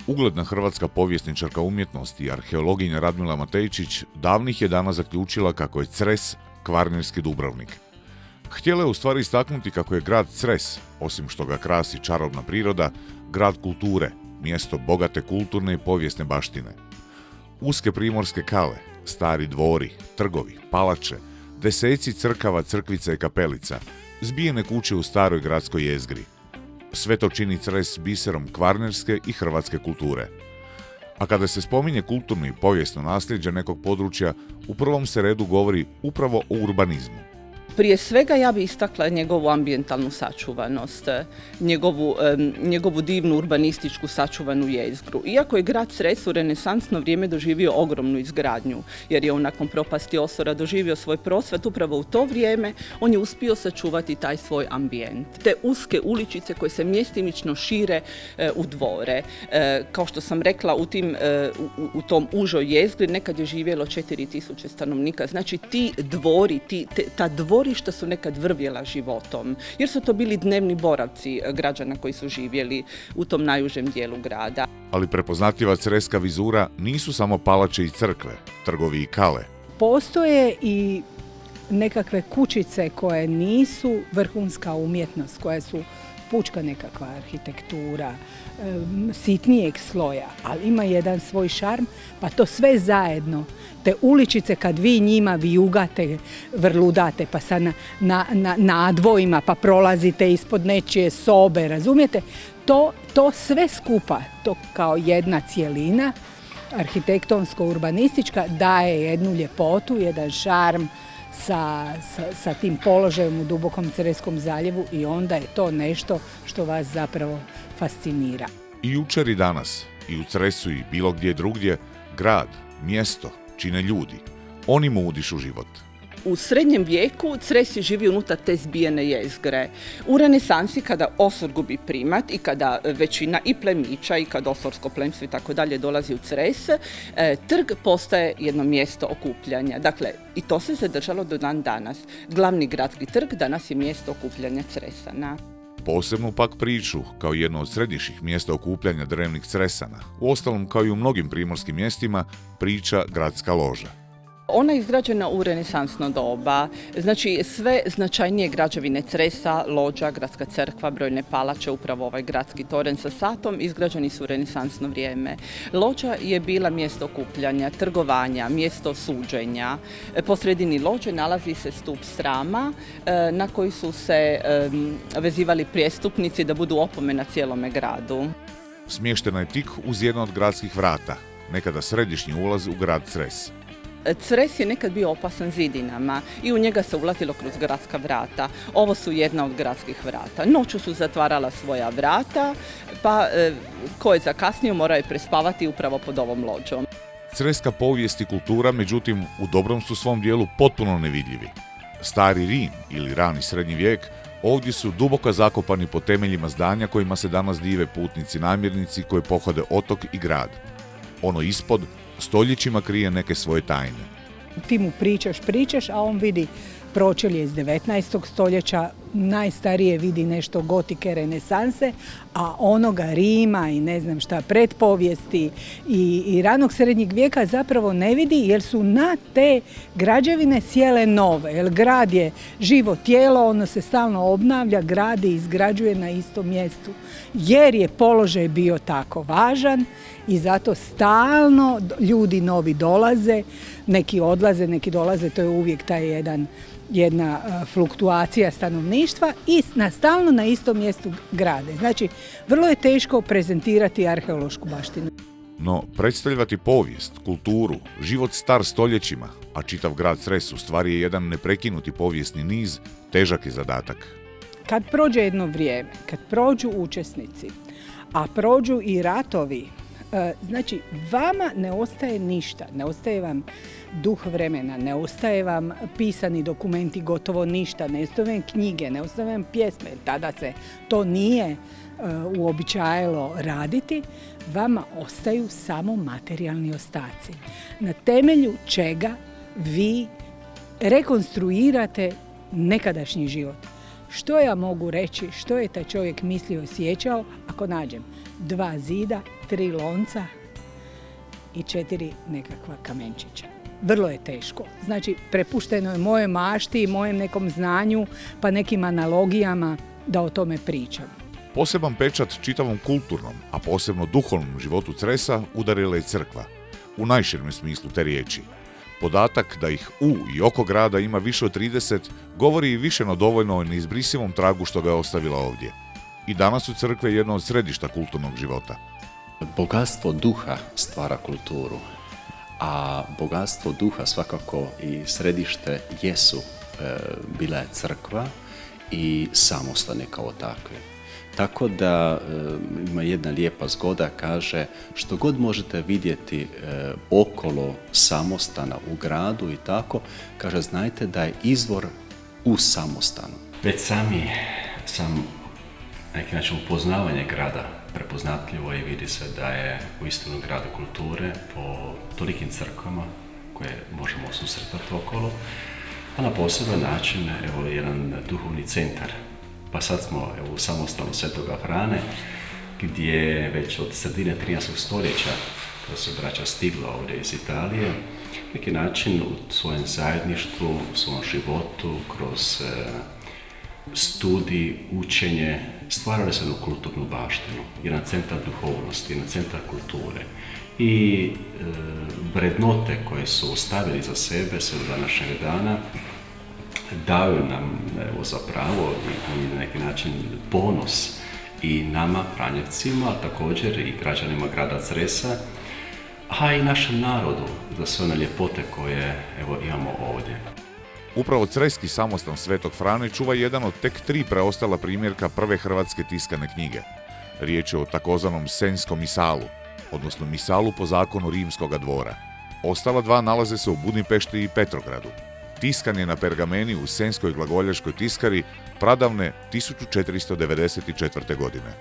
Ugledna hrvatska povjesničarka umjetnosti i arheologinja Radmila Matejčić davnih je dana zaključila kako je Cres kvarnerski Dubrovnik. Htjela je u stvari istaknuti kako je grad Cres, osim što ga krasi čarobna priroda, grad kulture, mjesto bogate kulturne i povijesne baštine. Uske primorske kale, stari dvori, trgovi, palače, deseci crkava, crkvica i kapelica, zbijene kuće u staroj gradskoj jezgri. Sve to čini Cres biserom kvarnerske i hrvatske kulture. A kada se spominje kulturno i povijesno nasljeđe nekog područja, u prvom se redu govori upravo o urbanizmu. Prije svega ja bi istakla njegovu ambijentalnu sačuvanost, njegovu divnu urbanističku sačuvanu jezgru. Iako je grad Cres u renesansno vrijeme doživio ogromnu izgradnju, jer je on nakon propasti Osora doživio svoj procvat, upravo u to vrijeme on je uspio sačuvati taj svoj ambijent. Te uske uličice koje se mjestimično šire u dvore. Kao što sam rekla, u tom užoj jezgri nekad je živjelo 4000 stanovnika. Znači ti dvori, ta dvorišta su nekad vrvjela životom, jer su to bili dnevni boravci građana koji su živjeli u tom najužem dijelu grada. Ali prepoznatljiva creska vizura nisu samo palače i crkve, trgovi i kale. Postoje i nekakve kućice koje nisu vrhunska umjetnost, koje su pučka nekakva arhitektura, sitnijeg sloja, ali ima jedan svoj šarm, pa to sve zajedno, te uličice kad vi njima vijugate, vrludate, pa sad na nadvojima, pa prolazite ispod nečije sobe, razumijete? To sve skupa, to kao jedna cjelina, arhitektonsko-urbanistička, daje jednu ljepotu, jedan šarm, sa tim položajem u dubokom Creskom zaljevu i onda je to nešto što vas zapravo fascinira. I jučer i danas, i u Cresu i bilo gdje drugdje, grad, mjesto čine ljudi. Oni mu udišu život. U srednjem vijeku Cres je živio unutar te zbijene jezgre. U renesansi, kada Osor gubi primat i kada većina i plemića i kada osorsko plemstvo i tako dalje dolazi u Cres, trg postaje jedno mjesto okupljanja. Dakle, i to se zadržalo do dan danas. Glavni gradski trg danas je mjesto okupljanja Cresana. Posebnu pak priču, kao jedno od središnjih mjesta okupljanja drevnih Cresana, uostalom kao i u mnogim primorskim mjestima, priča gradska loža. Ona je izgrađena u renesansno doba, znači sve značajnije građevine Cresa, lođa, gradska crkva, brojne palače, upravo ovaj gradski toren sa satom, izgrađeni su u renesansno vrijeme. Lođa je bila mjesto okupljanja, trgovanja, mjesto suđenja. Po sredini lođe nalazi se stup srama na koji su se vezivali prijestupnici da budu opomena cijelome gradu. Smještena je tik uz jedno od gradskih vrata, nekada središnji ulaz u grad Cres. Cres je nekad bio opasan zidinama i u njega se ulazilo kroz gradska vrata. Ovo su jedna od gradskih vrata. Noću su zatvarala svoja vrata, pa ko je zakasnio morao je prespavati upravo pod ovom lođom. Creska povijest i kultura, međutim, u dobrom su svom dijelu potpuno nevidljivi. Stari Rim ili rani srednji vijek ovdje su duboko zakopani po temeljima zdanja kojima se danas dive putnici namjernici koji pohode otok i grad. Ono ispod stoljećima krije neke svoje tajne. Ti mu pričaš, a on vidi pročelje iz 19. stoljeća, najstarije vidi nešto gotike, renesanse, a onoga Rima i ne znam šta, predpovijesti i ranog srednjeg vijeka zapravo ne vidi, jer su na te građevine sjele nove. Jer grad je živo tijelo, ono se stalno obnavlja, gradi i izgrađuje na istom mjestu. Jer je položaj bio tako važan i zato stalno ljudi novi dolaze, neki odlaze, neki dolaze, to je uvijek taj jedna fluktuacija stanovništva i stalno na istom mjestu grade. Znači, vrlo je teško prezentirati arheološku baštinu. No, predstavljati povijest, kulturu, život star stoljećima, a čitav grad Cres u stvari je jedan neprekinuti povijesni niz, težak je zadatak. Kad prođe jedno vrijeme, kad prođu učesnici, a prođu i ratovi, znači, vama ne ostaje ništa, ne ostaje vam duh vremena, ne ostaje vam pisani dokumenti, gotovo ništa, ne ostaje vam knjige, ne ostaje vam pjesme, tada se to nije uobičajilo raditi, vama ostaju samo materijalni ostaci. Na temelju čega vi rekonstruirate nekadašnji život. što ja mogu reći, što je taj čovjek mislio i osjećao ako nađem 2 zida, 3 lonca i 4 nekakva kamenčića. Vrlo je teško. Znači, prepušteno je moje mašti i mojem nekom znanju, pa nekim analogijama da o tome pričam. Poseban pečat čitavom kulturnom, a posebno duhovnom životu Cresa udarila je crkva, u najširem smislu te riječi. Podatak da ih u i oko grada ima više od 30 govori i više no dovoljno o neizbrisivom tragu što ga je ostavila ovdje. I danas su crkve jedno od središta kulturnog života. Bogatstvo duha stvara kulturu, a bogatstvo duha svakako i središte jesu bila je crkva i samostane kao takve. Tako da ima jedna lijepa zgoda, kaže što god možete vidjeti okolo samostana u gradu i tako, kaže znajte da je izvor u samostanu. Već sam neki način upoznavanje grada prepoznatljivo i vidi se da je uistinu grad kulture po tolikim crkvama koje možemo susretati okolo, a na poseban način evo jedan duhovni centar. Pa sad smo u samostanu Svetoga Frane, gdje već od sredine 13. stoljeća, kada su braća stigla ovdje iz Italije, neki način u svojem zajedništvu, u svom životu, kroz studij, učenje, stvarali su jednu kulturnu baštinu, jedan centar duhovnosti, jedan centar kulture. I vrednote koje su ostavili za sebe sve do današnjeg dana daju nam evo, zapravo i na neki način ponos i nama, Franjevcima, a također i građanima grada Cresa, a i našem narodu za sve one ljepote koje evo, imamo ovdje. Upravo Creski samostan Svetog Frane čuva jedan od tek 3 preostala primjerka prve hrvatske tiskane knjige. Riječ je o takozvanom Senskom misalu, odnosno misalu po zakonu Rimskoga dvora. Ostala 2 nalaze se u Budimpešti i Petrogradu. Tiskan je na pergameni u Senskoj glagoljaškoj tiskari pradavne 1494. godine.